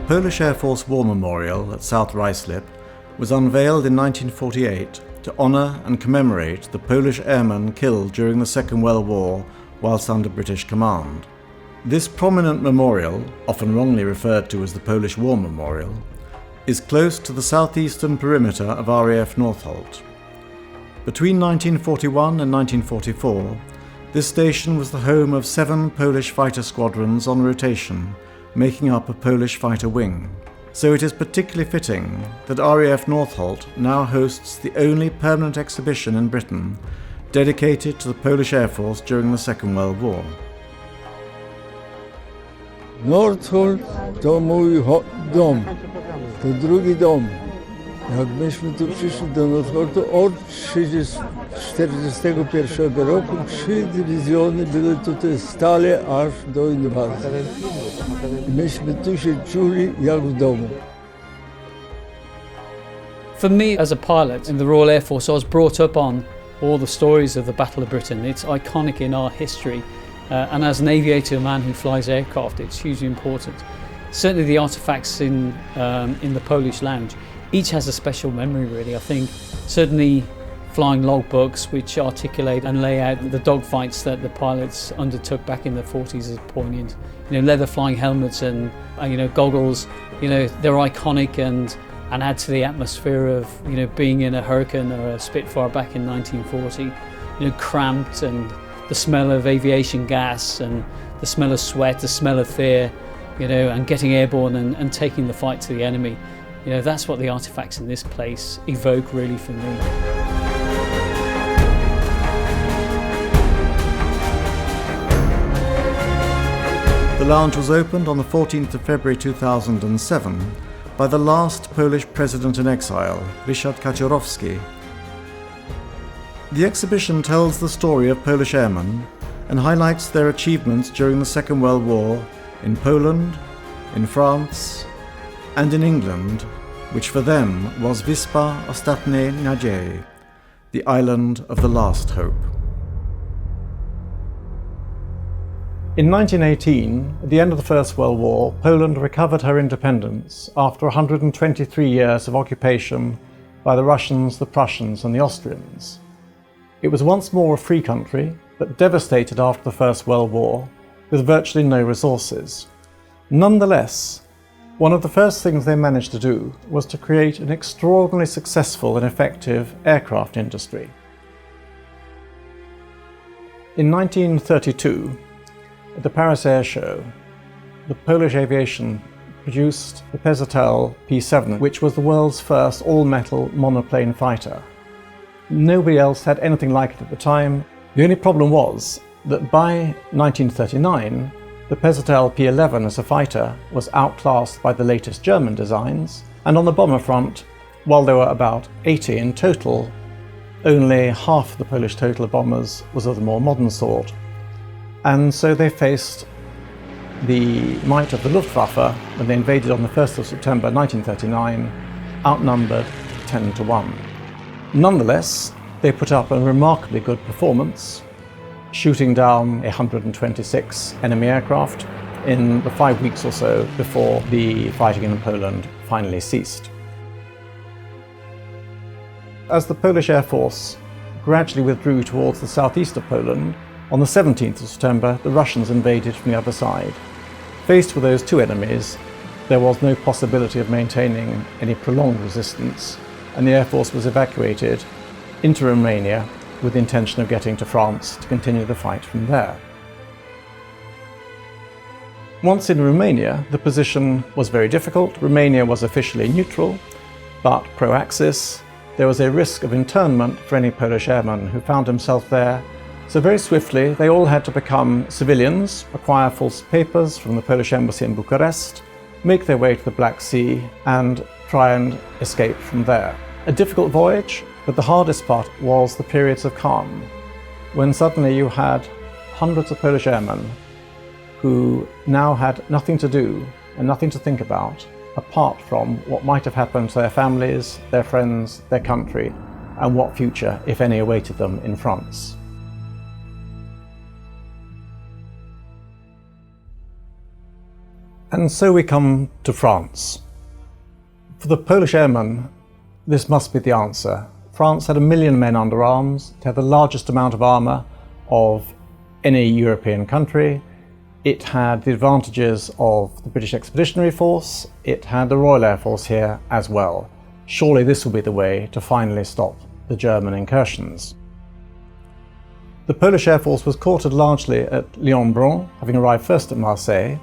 Polish Air Force War Memorial at South Ruislip was unveiled in 1948 to honour and commemorate the Polish airmen killed during the Second World War whilst under British command. This prominent memorial, often wrongly referred to as the Polish War Memorial, is close to the southeastern perimeter of RAF Northolt. Between 1941 and 1944, this station was the home of 7 Polish fighter squadrons on rotation, making up a Polish fighter wing. So it is particularly fitting that RAF Northolt now hosts the only permanent exhibition in Britain dedicated to the Polish Air Force during the Second World War. Northolt to mój dom, to drugi dom. Jak myśmy tu przyszli do Northoltu od 1941 roku, 3 dywizjony były tutaj stale aż do inwazji. Myśmy tu się czuli jak w domu. For me as a pilot in the Royal Air Force, I was brought up on all the stories of the Battle of Britain. It's iconic in our history, and as an aviator, a man who flies aircraft, it's hugely important. Certainly the artefacts in the Polish lounge, each has a special memory really. I think certainly flying logbooks which articulate and lay out the dogfights that the pilots undertook back in the 40s is poignant. You know, leather flying helmets and goggles, they're iconic and add to the atmosphere of being in a Hurricane or a Spitfire back in 1940. Cramped, and the smell of aviation gas and the smell of sweat, the smell of fear, and getting airborne and taking the fight to the enemy. That's what the artefacts in this place evoke really for me. The lounge was opened on the 14th of February 2007 by the last Polish president in exile, Ryszard Kaczorowski. The exhibition tells the story of Polish airmen and highlights their achievements during the Second World War in Poland, in France, and in England, which for them was Wyspa Ostatniej Nadziei, the island of the last hope. In 1918, at the end of the First World War, Poland recovered her independence after 123 years of occupation by the Russians, the Prussians, and the Austrians. It was once more a free country, but devastated after the First World War, with virtually no resources. Nonetheless, one of the first things they managed to do was to create an extraordinarily successful and effective aircraft industry. In 1932, at the Paris Air Show, the Polish aviation produced the Pesatel P-7, which was the world's first all-metal monoplane fighter. Nobody else had anything like it at the time. The only problem was that by 1939, the Pesatel P-11 as a fighter was outclassed by the latest German designs, and on the bomber front, while there were about 80 in total, only half the Polish total of bombers was of the more modern sort. And so they faced the might of the Luftwaffe when they invaded on the 1st of September 1939, outnumbered 10-1. Nonetheless, they put up a remarkably good performance, shooting down 126 enemy aircraft in the 5 weeks or so before the fighting in Poland finally ceased. As the Polish Air Force gradually withdrew towards the southeast of Poland, on the 17th of September, the Russians invaded from the other side. Faced with those two enemies, there was no possibility of maintaining any prolonged resistance, and the Air Force was evacuated into Romania with the intention of getting to France to continue the fight from there. Once in Romania, the position was very difficult. Romania was officially neutral, but pro-Axis. There was a risk of internment for any Polish airman who found himself there. So very swiftly, they all had to become civilians, acquire false papers from the Polish embassy in Bucharest, make their way to the Black Sea, and try and escape from there. A difficult voyage, but the hardest part was the periods of calm, when suddenly you had hundreds of Polish airmen who now had nothing to do and nothing to think about apart from what might have happened to their families, their friends, their country, and what future, if any, awaited them in France. And so we come to France. For the Polish airmen, this must be the answer. France had 1 million men under arms. It had the largest amount of armour of any European country. It had the advantages of the British Expeditionary Force. It had the Royal Air Force here as well. Surely this will be the way to finally stop the German incursions. The Polish Air Force was quartered largely at Lyon-Bron, having arrived first at Marseille.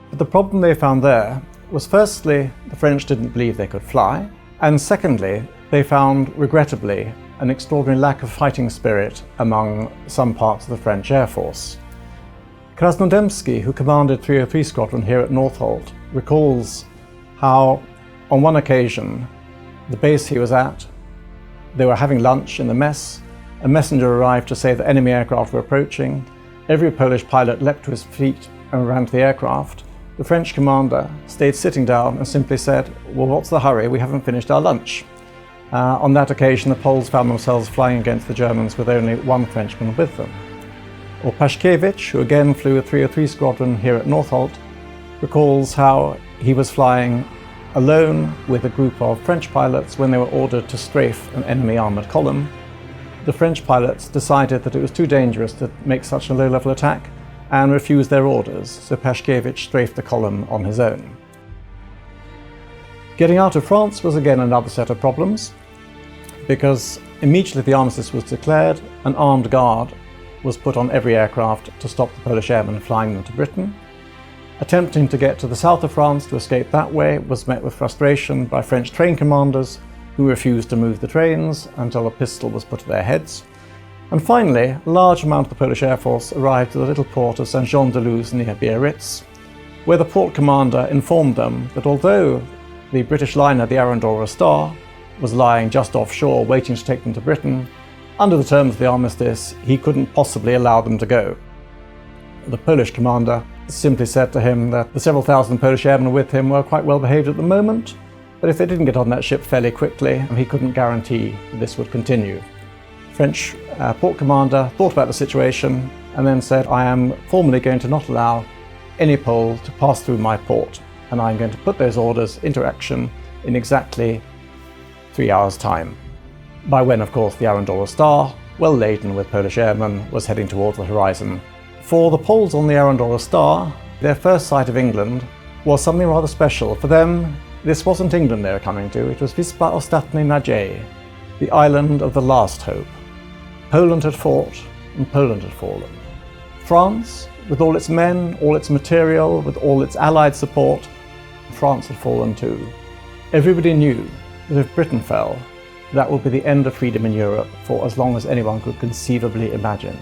But the problem they found there was, firstly, the French didn't believe they could fly, and secondly, they found, regrettably, an extraordinary lack of fighting spirit among some parts of the French Air Force. Krasnodębski, who commanded 303 Squadron here at Northolt, recalls how, on one occasion, the base he was at, they were having lunch in the mess. A messenger arrived to say that enemy aircraft were approaching. Every Polish pilot leapt to his feet and ran to the aircraft. The French commander stayed sitting down and simply said, "Well, what's the hurry? We haven't finished our lunch." On that occasion, the Poles found themselves flying against the Germans with only one Frenchman with them. Or Paszkiewicz, who again flew a 303 Squadron here at Northolt, recalls how he was flying alone with a group of French pilots when they were ordered to strafe an enemy armoured column. The French pilots decided that it was too dangerous to make such a low-level attack and refused their orders, so Paszkiewicz strafed the column on his own. Getting out of France was again another set of problems, because immediately the armistice was declared, an armed guard was put on every aircraft to stop the Polish airmen flying them to Britain. Attempting to get to the south of France to escape that way was met with frustration by French train commanders who refused to move the trains until a pistol was put at their heads. And finally, a large amount of the Polish Air Force arrived at the little port of Saint-Jean-de-Luz near Biarritz, where the port commander informed them that although the British liner, the Arundel Star, was lying just offshore waiting to take them to Britain, under the terms of the armistice, he couldn't possibly allow them to go. The Polish commander simply said to him that the several thousand Polish airmen with him were quite well behaved at the moment, but if they didn't get on that ship fairly quickly, he couldn't guarantee that this would continue. French port commander thought about the situation and then said, "I am formally going to not allow any Pole to pass through my port, and I'm going to put those orders into action in exactly 3 hours' time." By when, of course, the Arundel Star, well laden with Polish airmen, was heading towards the horizon. For the Poles on the Arundel Star, their first sight of England was something rather special. For them, this wasn't England they were coming to, it was Wyspa Ostatniej Nadziei, the island of the last hope. Poland had fought, and Poland had fallen. France, with all its men, all its material, with all its allied support, France had fallen too. Everybody knew that if Britain fell, that would be the end of freedom in Europe for as long as anyone could conceivably imagine.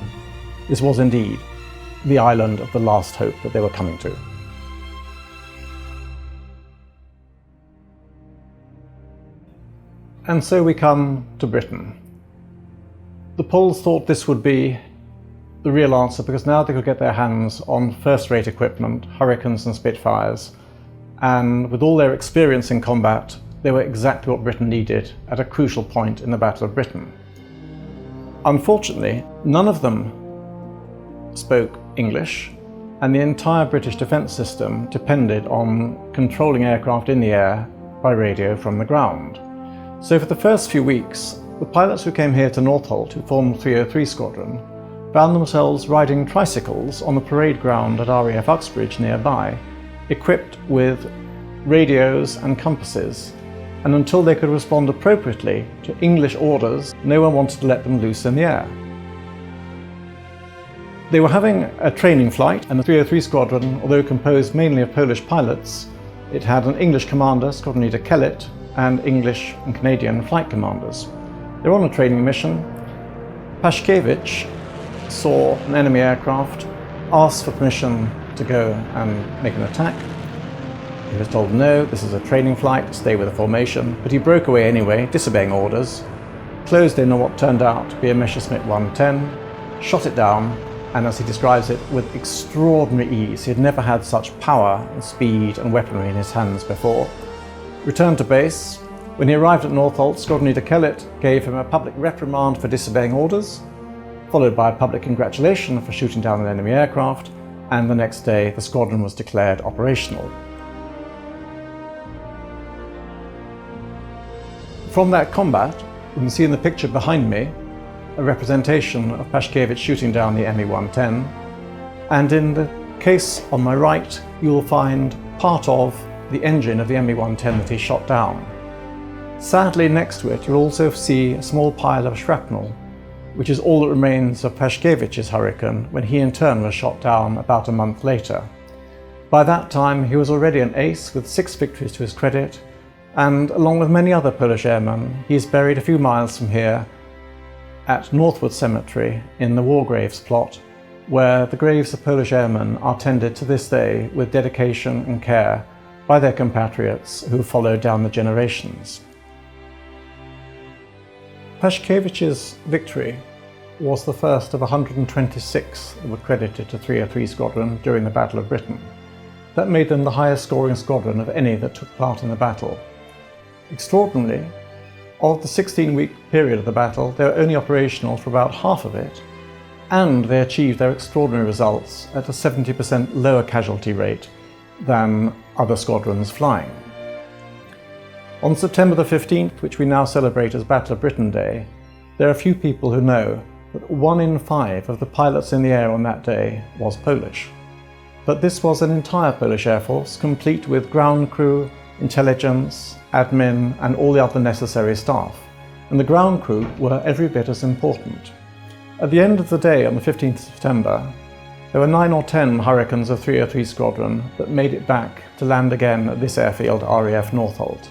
This was indeed the island of the last hope that they were coming to. And so we come to Britain. The Poles thought this would be the real answer because now they could get their hands on first-rate equipment, Hurricanes and Spitfires, and with all their experience in combat, they were exactly what Britain needed at a crucial point in the Battle of Britain. Unfortunately, none of them spoke English, and the entire British defence system depended on controlling aircraft in the air by radio from the ground. So for the first few weeks, the pilots who came here to Northolt, who formed 303 Squadron, found themselves riding tricycles on the parade ground at RAF Uxbridge nearby, equipped with radios and compasses, and until they could respond appropriately to English orders, no one wanted to let them loose in the air. They were having a training flight, and the 303 Squadron, although composed mainly of Polish pilots, it had an English commander, Squadron Leader Kellett, and English and Canadian flight commanders. They were on a training mission. Paszkiewicz saw an enemy aircraft, asked for permission to go and make an attack. He was told, no, this is a training flight, stay with the formation, but he broke away anyway, disobeying orders, closed in on what turned out to be a Messerschmitt 110, shot it down, and as he describes it, with extraordinary ease. He had never had such power and speed and weaponry in his hands before. Returned to base. When he arrived at Northolt, Squadron Leader Kellett gave him a public reprimand for disobeying orders, followed by a public congratulation for shooting down an enemy aircraft, and the next day the squadron was declared operational. From that combat, you can see in the picture behind me a representation of Paszkiewicz shooting down the Me-110, and in the case on my right you will find part of the engine of the Me-110 that he shot down. Sadly, next to it you'll also see a small pile of shrapnel, which is all that remains of Paszkiewicz's Hurricane when he in turn was shot down about a month later. By that time he was already an ace with 6 victories to his credit, and along with many other Polish airmen, he is buried a few miles from here at Northwood Cemetery in the War Graves plot, where the graves of Polish airmen are tended to this day with dedication and care by their compatriots who followed down the generations. Paszkiewicz's victory was the first of 126 that were credited to 303 Squadron during the Battle of Britain. That made them the highest scoring squadron of any that took part in the battle. Extraordinarily, of the 16-week period of the battle, they were only operational for about half of it, and they achieved their extraordinary results at a 70% lower casualty rate than other squadrons flying. On September the 15th, which we now celebrate as Battle of Britain Day, there are few people who know that 1 in 5 of the pilots in the air on that day was Polish. But this was an entire Polish Air Force, complete with ground crew, intelligence, admin and all the other necessary staff, and the ground crew were every bit as important. At the end of the day on the 15th of September, there were 9 or 10 Hurricanes of 303 Squadron that made it back to land again at this airfield, RAF Northolt.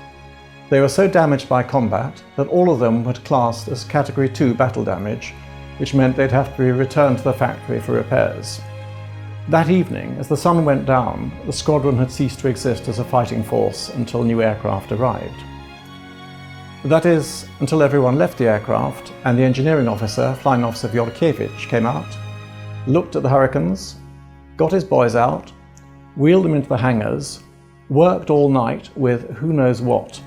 They were so damaged by combat that all of them were classed as Category 2 battle damage, which meant they'd have to be returned to the factory for repairs. That evening, as the sun went down, the squadron had ceased to exist as a fighting force until new aircraft arrived. That is, until everyone left the aircraft and the engineering officer, Flying Officer Wjorkiewicz, came out, looked at the Hurricanes, got his boys out, wheeled them into the hangars, worked all night with who knows what,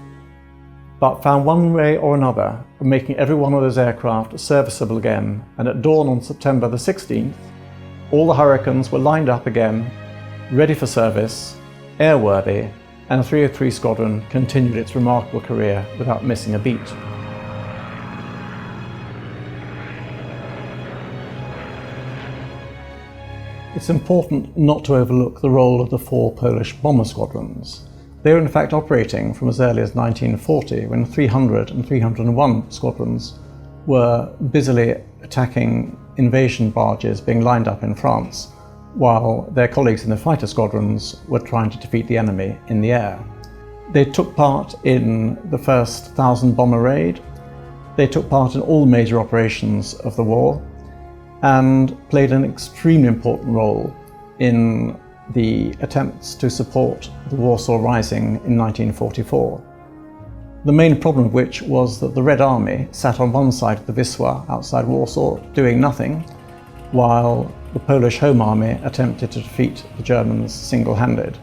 but found one way or another of making every one of those aircraft serviceable again, and at dawn on September the 16th, all the Hurricanes were lined up again, ready for service, airworthy, and the 303 Squadron continued its remarkable career without missing a beat. It's important not to overlook the role of the 4 Polish bomber squadrons. They were in fact operating from as early as 1940, when 300 and 301 squadrons were busily attacking invasion barges being lined up in France, while their colleagues in the fighter squadrons were trying to defeat the enemy in the air. They took part in the first 1,000 bomber raid, they took part in all major operations of the war, and played an extremely important role in the attempts to support the Warsaw Rising in 1944. The main problem of which was that the Red Army sat on one side of the Wisła outside Warsaw doing nothing, while the Polish Home Army attempted to defeat the Germans single-handed.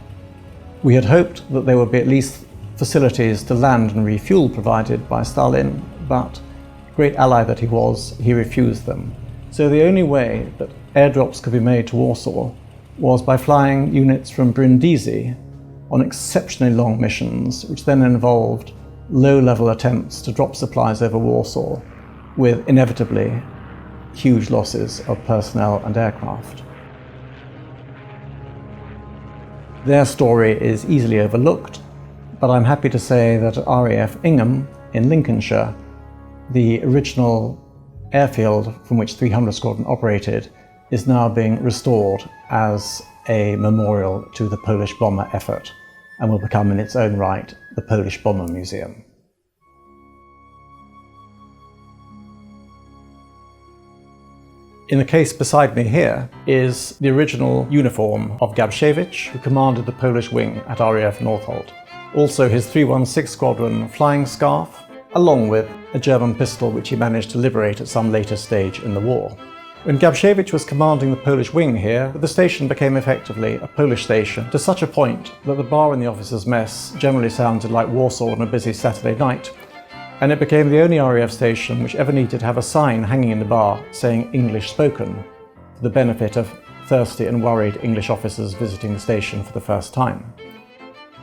We had hoped that there would be at least facilities to land and refuel provided by Stalin, but great ally that he was, he refused them. So the only way that airdrops could be made to Warsaw was by flying units from Brindisi on exceptionally long missions, which then involved low-level attempts to drop supplies over Warsaw, with inevitably huge losses of personnel and aircraft. Their story is easily overlooked, but I'm happy to say that at RAF Ingham in Lincolnshire, the original airfield from which 300 Squadron operated is now being restored as a memorial to the Polish bomber effort, and will become in its own right the Polish Bomber Museum. In the case beside me here is the original uniform of Gabsiewicz, who commanded the Polish wing at RAF Northolt. Also his 316 Squadron flying scarf, along with a German pistol which he managed to liberate at some later stage in the war. When Gabsiewicz was commanding the Polish wing here, the station became effectively a Polish station, to such a point that the bar in the officers' mess generally sounded like Warsaw on a busy Saturday night, and it became the only RAF station which ever needed to have a sign hanging in the bar saying English spoken, for the benefit of thirsty and worried English officers visiting the station for the first time.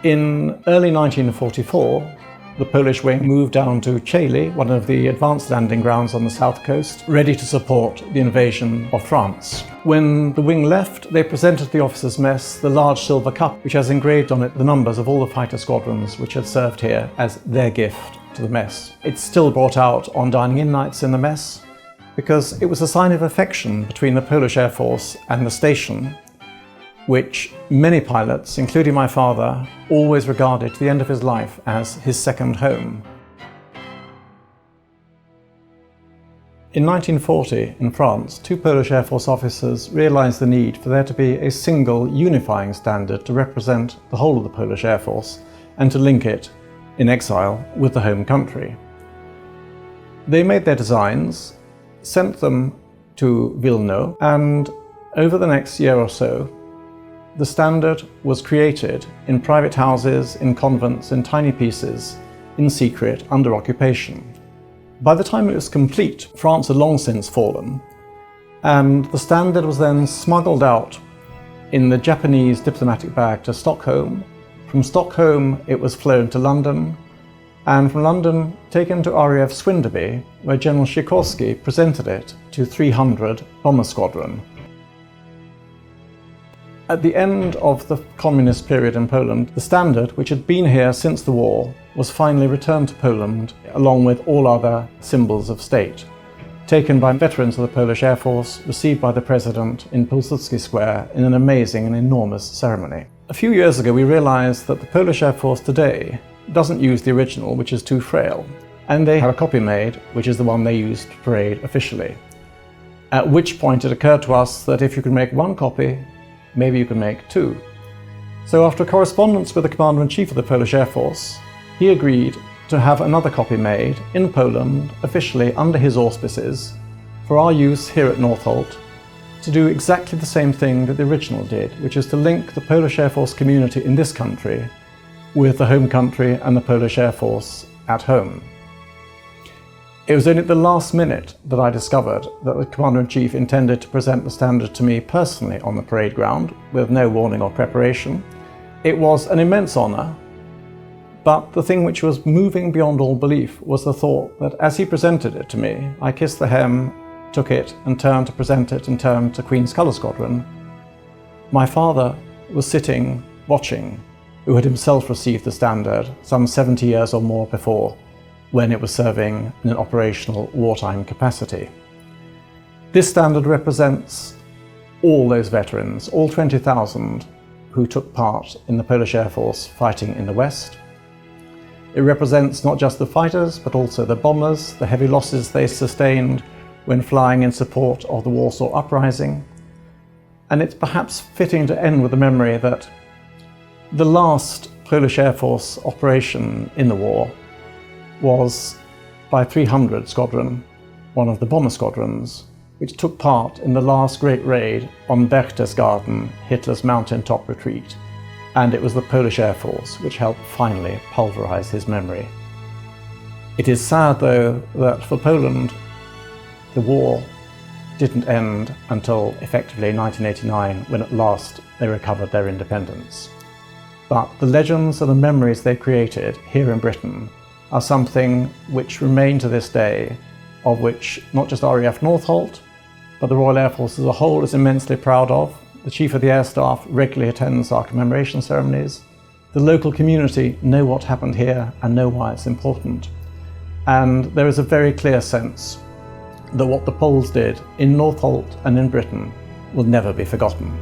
In early 1944, the Polish wing moved down to Chailly, one of the advanced landing grounds on the south coast, ready to support the invasion of France. When the wing left, they presented the officers' mess the large silver cup, which has engraved on it the numbers of all the fighter squadrons which had served here as their gift to the mess. It's still brought out on dining-in nights in the mess, because it was a sign of affection between the Polish Air Force and the station, which many pilots, including my father, always regarded to the end of his life as his second home. In 1940, in France, two Polish Air Force officers realized the need for there to be a single unifying standard to represent the whole of the Polish Air Force and to link it, in exile, with the home country. They made their designs, sent them to Wilno, and over the next year or so, the standard was created in private houses, in convents, in tiny pieces, in secret, under occupation. By the time it was complete, France had long since fallen, and the standard was then smuggled out in the Japanese diplomatic bag to Stockholm. From Stockholm it was flown to London, and from London taken to RAF Swinderby, where General Sikorski presented it to 300 Bomber Squadron. At the end of the communist period in Poland, the standard, which had been here since the war, was finally returned to Poland, along with all other symbols of state, taken by veterans of the Polish Air Force, received by the President in Pilsudski Square in an amazing and enormous ceremony. A few years ago we realized that the Polish Air Force today doesn't use the original, which is too frail, and they have a copy made, which is the one they used to parade officially. At which point it occurred to us that if you could make one copy, maybe you can make two. So after a correspondence with the Commander-in-Chief of the Polish Air Force, he agreed to have another copy made in Poland, officially under his auspices, for our use here at Northolt, to do exactly the same thing that the original did, which is to link the Polish Air Force community in this country with the home country and the Polish Air Force at home. It was only at the last minute that I discovered that the Commander-in-Chief intended to present the standard to me personally on the parade ground, with no warning or preparation. It was an immense honour, but the thing which was moving beyond all belief was the thought that as he presented it to me, I kissed the hem, took it and turned to present it in turn to Queen's Colour Squadron. My father was sitting, watching, who had himself received the standard some 70 years or more before, when it was serving in an operational wartime capacity. This standard represents all those veterans, all 20,000 who took part in the Polish Air Force fighting in the West. It represents not just the fighters, but also the bombers, the heavy losses they sustained when flying in support of the Warsaw Uprising. And it's perhaps fitting to end with the memory that the last Polish Air Force operation in the war was by 300 Squadron, one of the bomber squadrons, which took part in the last great raid on Berchtesgaden, Hitler's mountaintop retreat, and it was the Polish Air Force which helped finally pulverize his memory. It is sad, though, that for Poland, the war didn't end until effectively 1989, when at last they recovered their independence. But the legends and the memories they created here in Britain are something which remain to this day, of which not just RAF Northolt, but the Royal Air Force as a whole is immensely proud of. The Chief of the Air Staff regularly attends our commemoration ceremonies. The local community know what happened here and know why it's important. And there is a very clear sense that what the Poles did in Northolt and in Britain will never be forgotten.